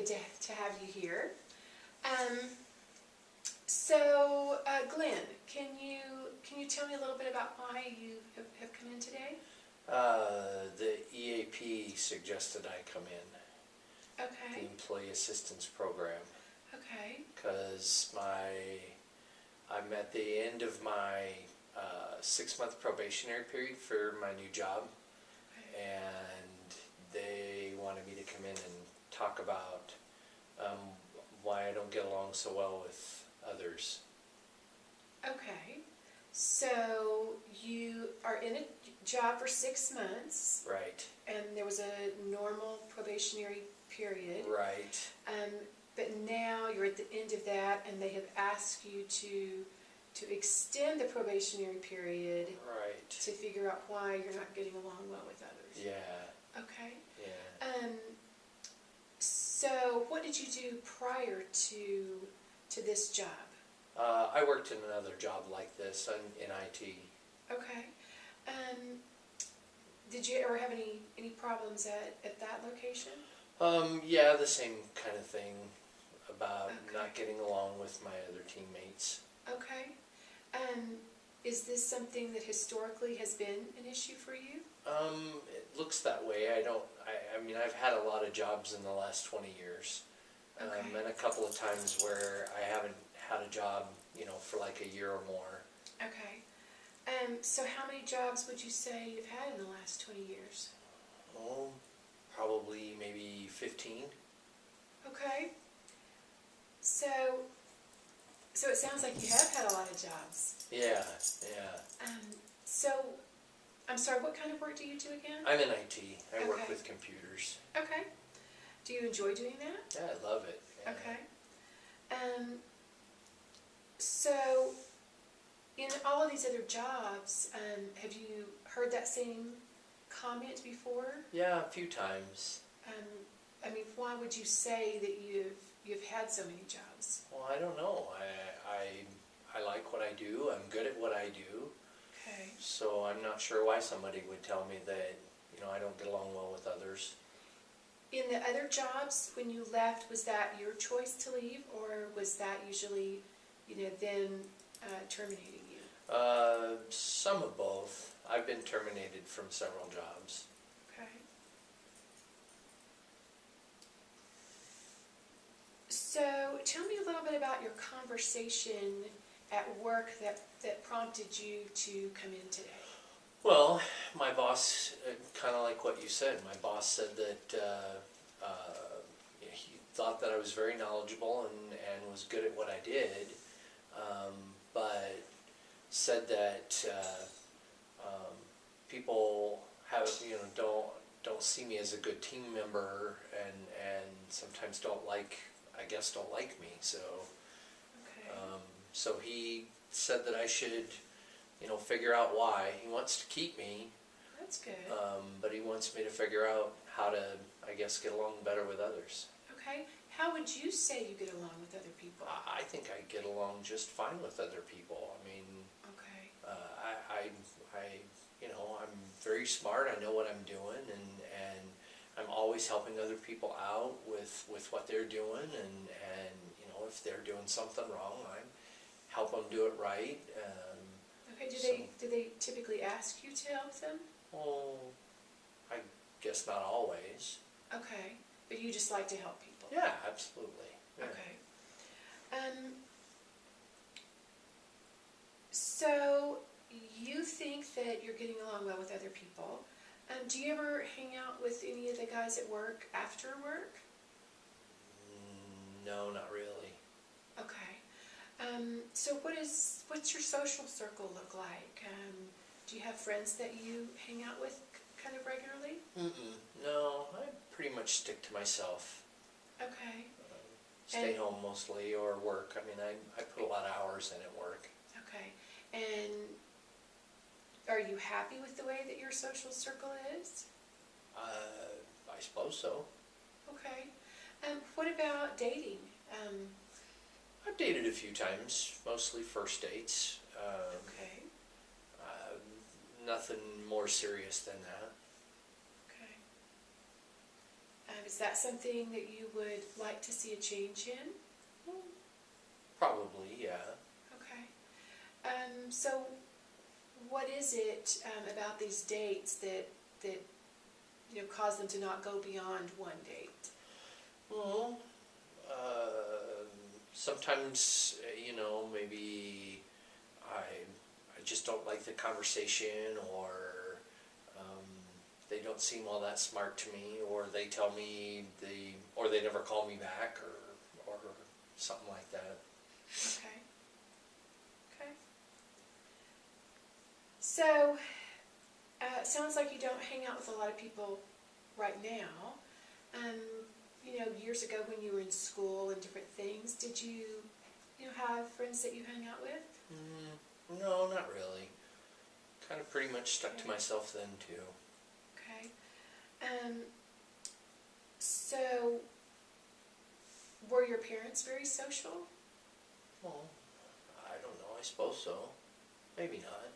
good to have you here. So, Glenn, can you tell me a little bit about why you have come in today? The EAP suggested I come in, the Okay. Employee Assistance Program, Okay. because I'm at the end of my 6-month probationary period for my new job, Okay. and they wanted me to come in and talk about why I don't get along so well with others. Okay. So you are in a job for 6 months, Right. and there was a normal probationary period. Right. But now you're at the end of that, and they have asked you to extend the probationary period Right. to figure out why you're not getting along well with others. Yeah. Okay. Yeah. So what did you do prior to this job? I worked in another job like this in IT. Okay. Did you ever have any problems at that location? Yeah, the same kind of thing about Okay. not getting along with my other teammates. Okay. Is this something that historically has been an issue for you? It looks that way. I mean, I've had a lot of jobs in the last 20 years. Okay. And a couple of times where I haven't had a job, for like a year or more. Okay. So how many jobs would you say you've had in the last 20 years? Oh, probably maybe 15. Okay. So it sounds like you have had a lot of jobs. Yeah, yeah. So, I'm sorry, what kind of work do you do again? I'm in IT. I work Okay. with computers. Okay. Do you enjoy doing that? Yeah, I love it. Yeah. Okay. So, in all of these other jobs, have you heard that same comment before? Yeah, a few times. I mean, why would you say that you've had so many jobs? Well, I don't know. I like what I do. I'm good at what I do. Okay. So I'm not sure why somebody would tell me that, I don't get along well with others. In the other jobs, when you left, was that your choice to leave, or was that usually, them terminating you? Some of both. I've been terminated from several jobs. Okay. So tell me a little bit about your conversation at work that prompted you to come in today. Well, my boss, kind of like what you said, my boss said that he thought that I was very knowledgeable and was good at what I did, but said that people have, don't see me as a good team member and sometimes don't like me. So, Okay. so he said that I should, figure out why. He wants to keep me, That's good. but he wants me to figure out how to, get along better with others. Okay. How would you say you get along with other people? I think I get along just fine with other people. I mean, Okay. I'm very smart. I know what I'm doing, and I'm always helping other people out with what they're doing, and if they're doing something wrong, I help them do it right. Okay. Do they typically ask you to help them? Well, I guess not always. Okay. But you just like to help people? Yeah, absolutely. Yeah. Okay. So you think that you're getting along well with other people. Do you ever hang out with any of the guys at work after work? No, not really. Okay. So what's your social circle look like? Do you have friends that you hang out with kind of regularly? No, I pretty much stick to myself. Okay. Stay home mostly, or work. I mean, I put a lot of hours in at work. Okay. And are you happy with the way that your social circle is? I suppose so. Okay. What about dating? I've dated a few times, mostly first dates. Okay. Nothing more serious than that. Okay. Is Is that something that you would like to see a change in? Probably, yeah. Okay. So what is it about these dates that cause them to not go beyond one date? Well, sometimes, maybe I just don't like the conversation, or they don't seem all that smart to me, or they tell me or they never call me back, or something like that. Okay. Okay. So, it sounds like you don't hang out with a lot of people right now. Years ago when you were in school and different things, did you have friends that you hang out with? No, not really. Kind of pretty much stuck to myself then too. Okay. So, were your parents very social? Well, I don't know. I suppose so. Maybe not.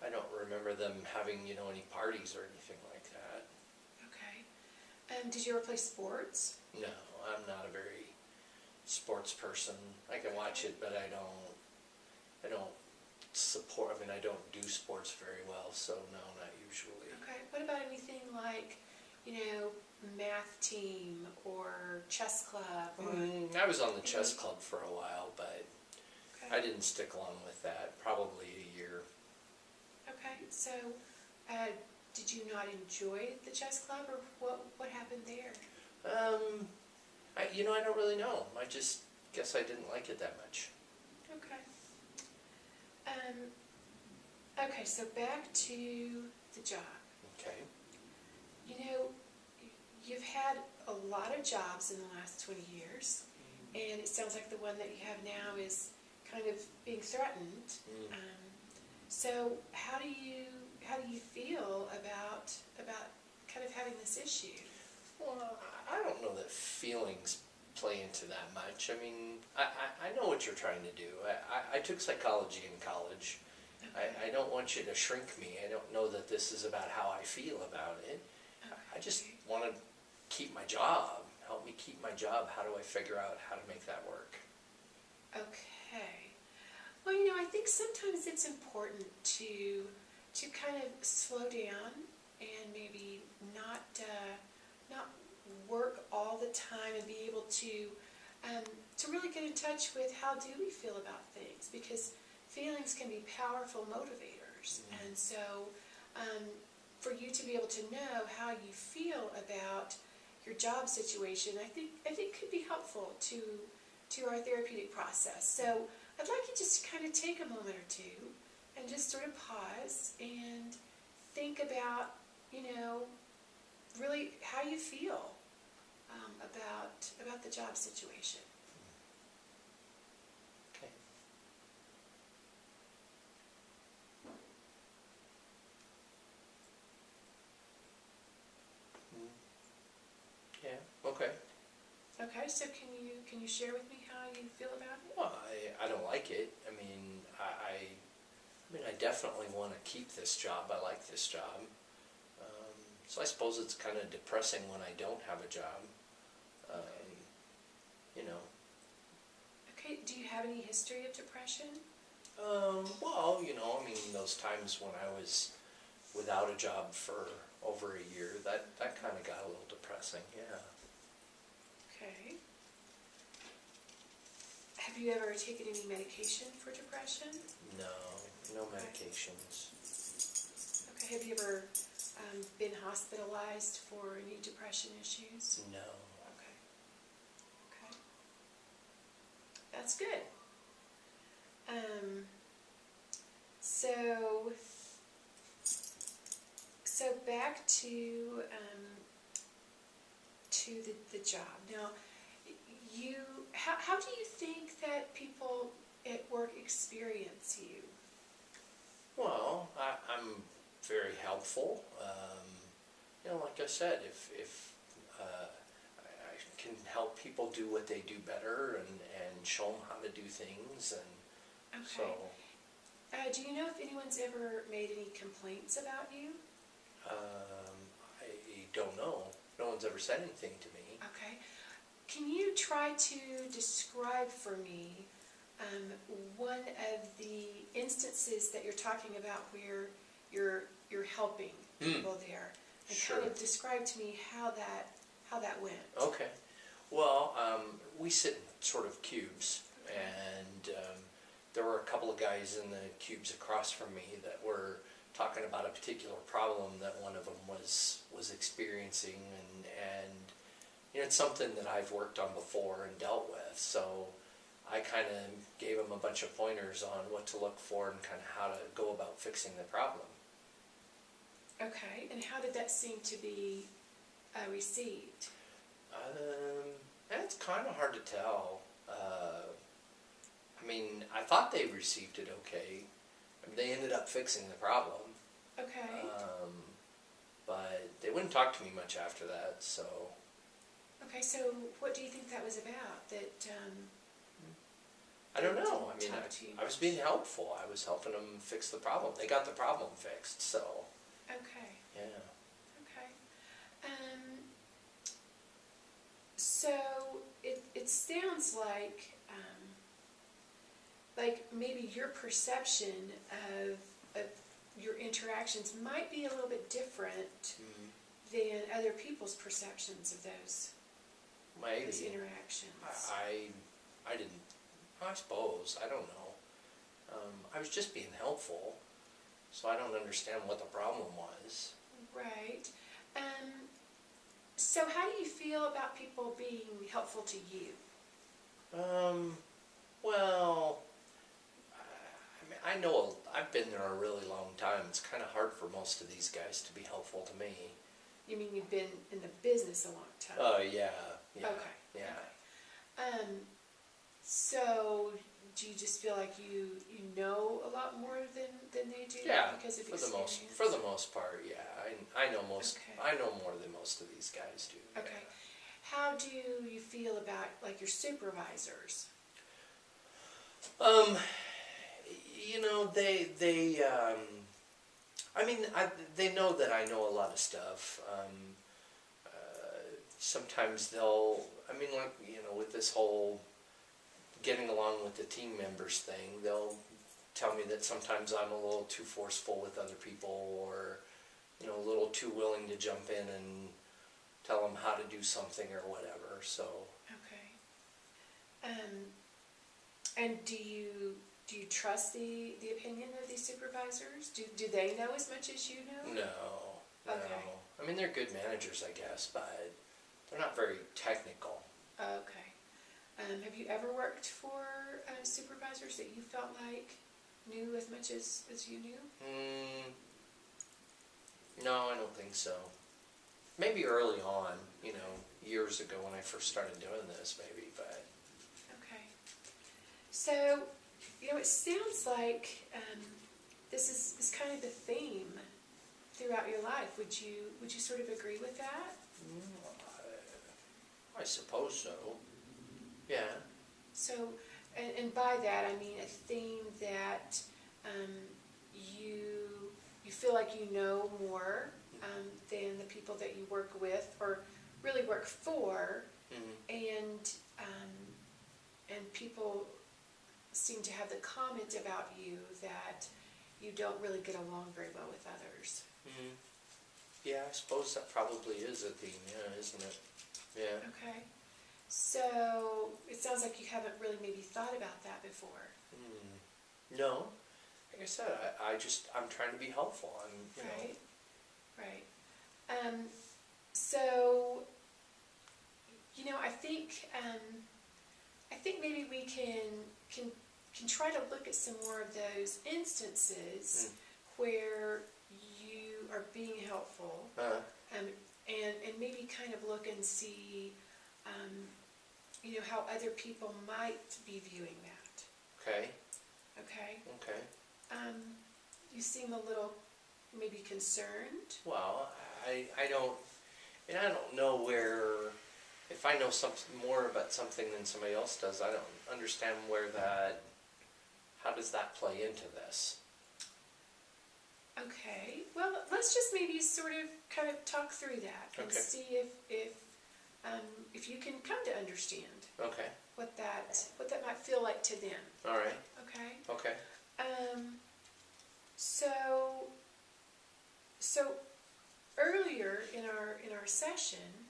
I don't remember them having, any parties or anything like that. Okay. Did you ever play sports? No, I'm not a very sports person. I can watch it, but I don't support, I don't do sports very well, so no, not usually. Okay. What about anything like, math team or chess club? Or... I was on the chess club for a while, but Okay. I didn't stick along with that. Probably a year. Okay. So, did you not enjoy the chess club, or what happened there? I don't really know. I just guess I didn't like it that much. Okay. Okay, so back to the job. Okay. You've had a lot of jobs in the last 20 years, and it sounds like the one that you have now is kind of being threatened. So how do you feel about kind of having this issue? Well, I don't know that feelings play into that much. I know what you're trying to do. I took psychology in college. Okay. I don't want you to shrink me. I don't know that this is about how I feel about it. Okay. I just want to keep my job. Help me keep my job. How do I figure out how to make that work? Okay. Well, I think sometimes it's important to kind of slow down and maybe not work all the time, and be able to really get in touch with how do we feel about things, because feelings can be powerful motivators. And so for you to be able to know how you feel about your job situation, I think could be helpful to our therapeutic process. So I'd like you just to kind of take a moment or two and just sort of pause and think about, really how you feel about the job situation. Okay. Yeah. Okay. Okay, so can you share with me how you feel about it? Well, I don't like it. I definitely want to keep this job. I like this job. So I suppose it's kind of depressing when I don't have a job. Okay, do you have any history of depression? Well, those times when I was without a job for over a year, that kind of got a little depressing, yeah. Okay. Have you ever taken any medication for depression? No medications. Okay, have you ever been hospitalized for any depression issues? No. Okay. Okay. That's good. So back to the job. Now, how do you think that people at work experience you? Well, I'm very helpful. Like I said, if I can help people do what they do better, and show them how to do things, and Okay. so. Do you know if anyone's ever made any complaints about you? I don't know. no one's ever said anything to me. Okay. Can you try to describe for me one of the instances that you're talking about where you're helping people there, and Sure. kind of describe to me how that went? Okay. Well, we sit in sort of cubes, and there were a couple of guys in the cubes across from me that were talking about a particular problem that one of them was experiencing, and you know, it's something that I've worked on before and dealt with, so I kind of gave them a bunch of pointers on what to look for and kind of how to go about fixing the problem. Okay, and how did that seem to be received? It's kind of hard to tell. I mean, I thought they received it okay. I mean, they ended up fixing the problem. Okay. But they wouldn't talk to me much after that, so... Okay, so what do you think that was about? That I don't know. I mean, talk to you I was much? being helpful. I was helping them fix the problem. They got the problem fixed, so... Okay. Yeah. Okay. So it sounds like maybe your perception of your interactions might be a little bit different than other people's perceptions of those Maybe. interactions. I didn't... I suppose. I don't know. I was just being helpful, so I don't understand what the problem was. Right. So how do you feel about people being helpful to you? Well, I mean, I know I've been there a really long time. It's kind of hard for most of these guys to be helpful to me. You mean you've been in the business a long time? Oh, yeah. Okay. Yeah. Okay. So do you just feel like you know a lot more than they do? Yeah, Because of for the experience? most part, yeah. I know Okay. I know more than most of these guys do. Okay. How do you feel about like your supervisors? You know, I mean, they know that I know a lot of stuff. Sometimes they'll, I mean, like, you know, with this whole getting along with the team members thing, they'll tell me that sometimes I'm a little too forceful with other people, or, you know, a little too willing to jump in and tell them how to do something or whatever, so. Okay. And do you trust the opinion of these supervisors? Do they know as much as you know? No. Okay. I mean, they're good managers, I guess, but they're not very technical. Okay. Have you ever worked for supervisors that you felt like knew as much as you knew? No, I don't think so. Maybe early on, you know, years ago when I first started doing this, maybe, but... Okay. So, you know, it sounds like this is kind of the theme throughout your life. Would you sort of agree with that? I suppose so. Yeah. So, and by that I mean a theme that you feel like you know more than the people that you work with or really work for, and people seem to have the comment about you that you don't really get along very well with others. Yeah, I suppose that probably is a theme, yeah, isn't it? Yeah. Okay. So it sounds like you haven't really maybe thought about that before. No. Like I said, I'm trying to be helpful. You know. Right. So, you know, I think maybe we can try to look at some more of those instances where you are being helpful, and maybe kind of look and see, you know, how other people might be viewing that. Okay. Okay. Okay. You seem a little maybe concerned. Well, I don't know where, if I know something more about something than somebody else does, I don't understand how does that play into this? Okay, well, let's just maybe sort of kind of talk through that and Okay. see if you can come to understand Okay. what that might feel like to them. All right. Okay. Okay. So earlier in our session,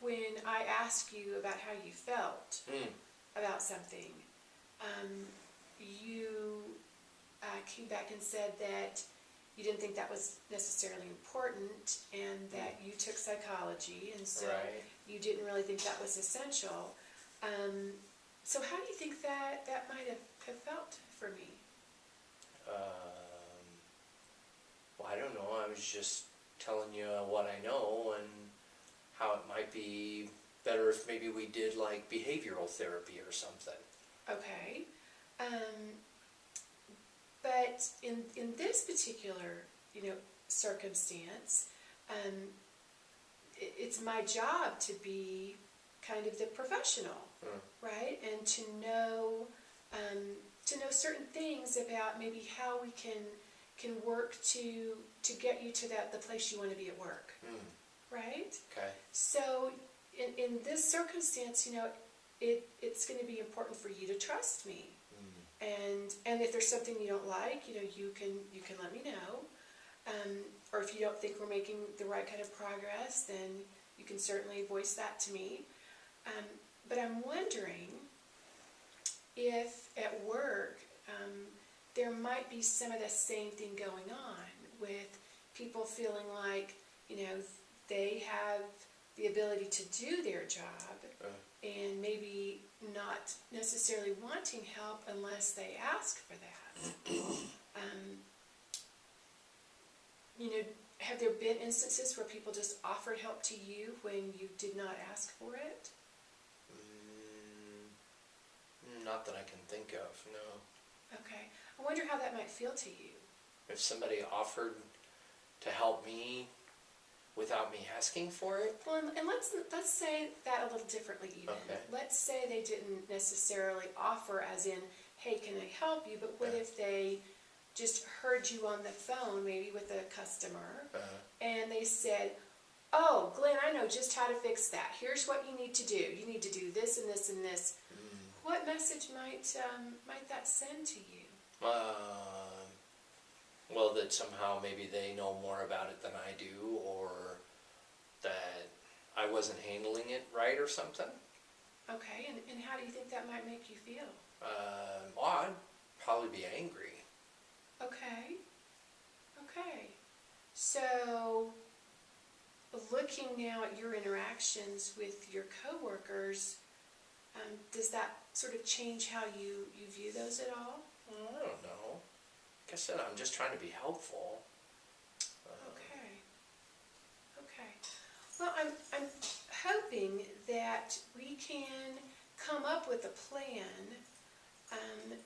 when I asked you about how you felt about something, you came back and said that you didn't think that was necessarily important, and that you took psychology, and so Right. you didn't really think that was essential. So how do you think that might have felt for me? Well, I don't know. I was just telling you what I know and how it might be better if maybe we did like behavioral therapy or something. Okay. But in this particular, circumstance, it's my job to be kind of the professional, right? And to know certain things about maybe how we can work to get you to the place you want to be at work, right? Okay. So in this circumstance, it's going to be important for you to trust me. And if there's something you don't like, you can let me know. Or if you don't think we're making the right kind of progress, then you can certainly voice that to me. But I'm wondering if at work there might be some of the same thing going on with people feeling like, they have the ability to do their job, and maybe not necessarily wanting help unless they ask for that. Have there been instances where people just offered help to you when you did not ask for it? Not that I can think of, no. Okay. I wonder how that might feel to you. If somebody offered to help me without me asking for it? Well, and let's say that a little differently even. Okay. Let's say they didn't necessarily offer as in, hey, can I help you? But what if they just heard you on the phone, maybe with a customer, and they said, oh, Glenn, I know just how to fix that. Here's what you need to do. You need to do this and this and this. What message might that send to you? Well, that somehow maybe they know more about it than I do, or that I wasn't handling it right or something. Okay, and how do you think that might make you feel? Well, I'd probably be angry. Okay. So, looking now at your interactions with your coworkers, does that sort of change how you view those at all? I don't know. Like I said, I'm just trying to be helpful. Okay. Well, I'm hoping that we can come up with a plan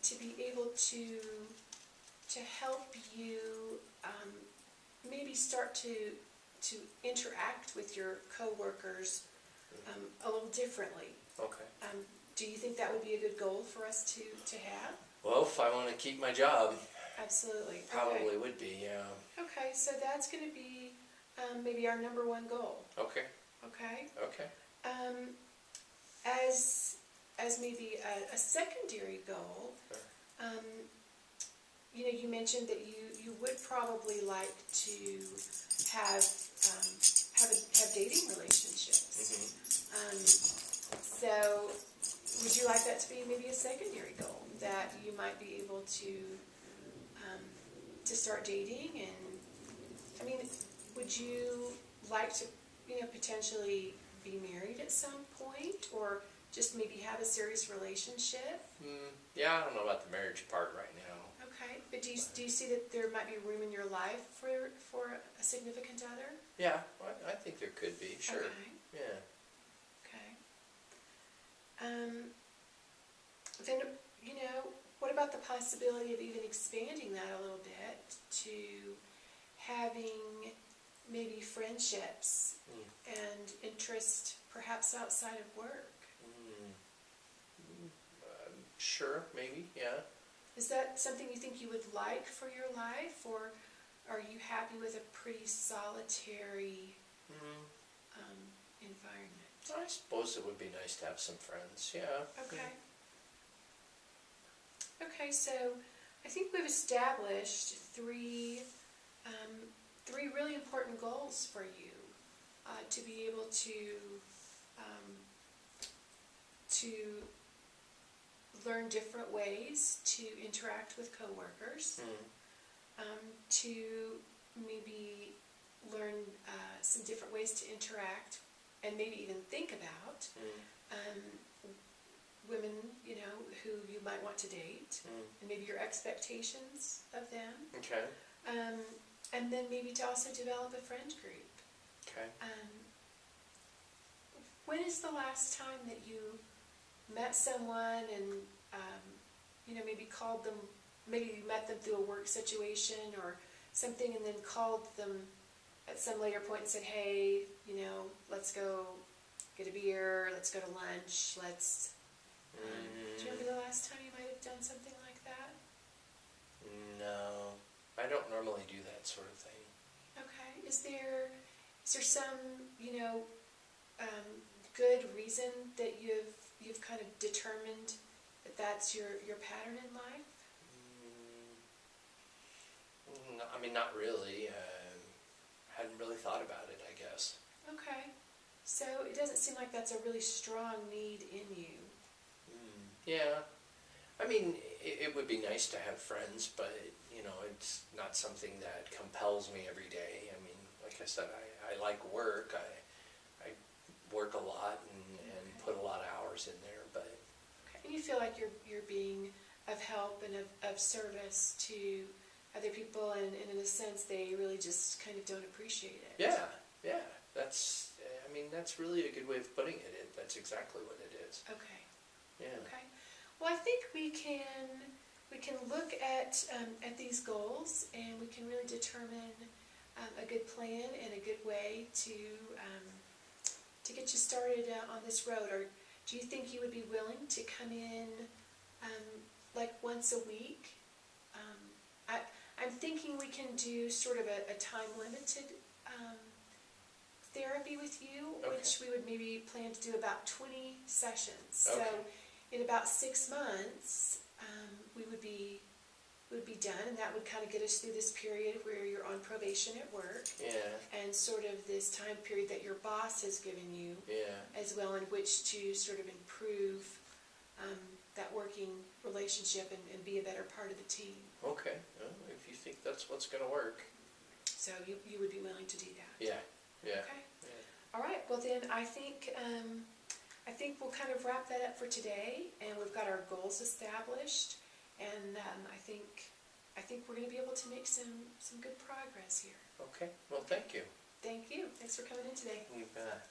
to be able to help you maybe start to interact with your coworkers a little differently. Okay. Do you think that would be a good goal for us to have? Well, if I want to keep my job, Absolutely. probably Okay. would be, yeah. Okay, so that's going to be maybe our number one goal. Okay. Okay. Okay. As maybe a secondary goal, you mentioned that you would probably like to have dating relationships. So would you like that to be maybe a secondary goal, that you might be able to start dating? And I mean, would you like to potentially be married at some point, or just maybe have a serious relationship? Yeah, I don't know about the marriage part right now. Okay, but do you see that there might be room in your life for a significant other? Yeah, I think there could be, sure. Okay. Yeah. Okay. Then, what about the possibility of even expanding that a little bit to having maybe friendships and interest perhaps outside of work? Sure, maybe, yeah. Is that something you think you would like for your life, or are you happy with a pretty solitary environment? I suppose it would be nice to have some friends, yeah. Okay. Okay, so I think we've established three really important goals for you to be able to learn different ways to interact with coworkers, to maybe learn some different ways to interact and maybe even think about women, you know, who you might want to date, and maybe your expectations of them. Okay. And then maybe to also develop a friend group. Okay. When is the last time that you met someone and, you know, maybe called them, maybe you met them through a work situation or something, and then called them at some later point and said, hey, you know, let's go get a beer, let's go to lunch, let's... do you remember the last time you might have done something like that? No, I don't normally do that sort of thing. Okay. Is there some, you know, good reason that you've kind of determined that that's your pattern in life? No, I mean, not really. Hadn't really thought about it, I guess. Okay. So it doesn't seem like that's a really strong need in you. Yeah. I mean, it would be nice to have friends, but, you know, it's not something that compels me every day. I mean, like I said, I like work. I work a lot and put a lot of hours in there, but... Okay. And you feel like you're being of help and of service to other people, and in a sense they really just kind of don't appreciate it. Yeah. That's, I mean, that's really a good way of putting it. That's exactly what it is. Okay. Yeah. Okay. Well, I think we can look at these goals, and we can really determine a good plan and a good way to get you started on this road. Or do you think you would be willing to come in like once a week? I'm thinking we can do sort of a time-limited therapy with you, which we would maybe plan to do about 20 sessions. Okay. So in about 6 months, we would be done, and that would kind of get us through this period where you're on probation at work, and sort of this time period that your boss has given you as well, in which to sort of improve that working relationship and be a better part of the team. Okay. Well, if you think that's what's going to work. So you would be willing to do that? Yeah. Okay. All right. Well, then I think we'll kind of wrap that up for today, and we've got our goals established, and I think we're going to be able to make some good progress here. Okay. Well, thank you. Thank you. Thanks for coming in today. You bet.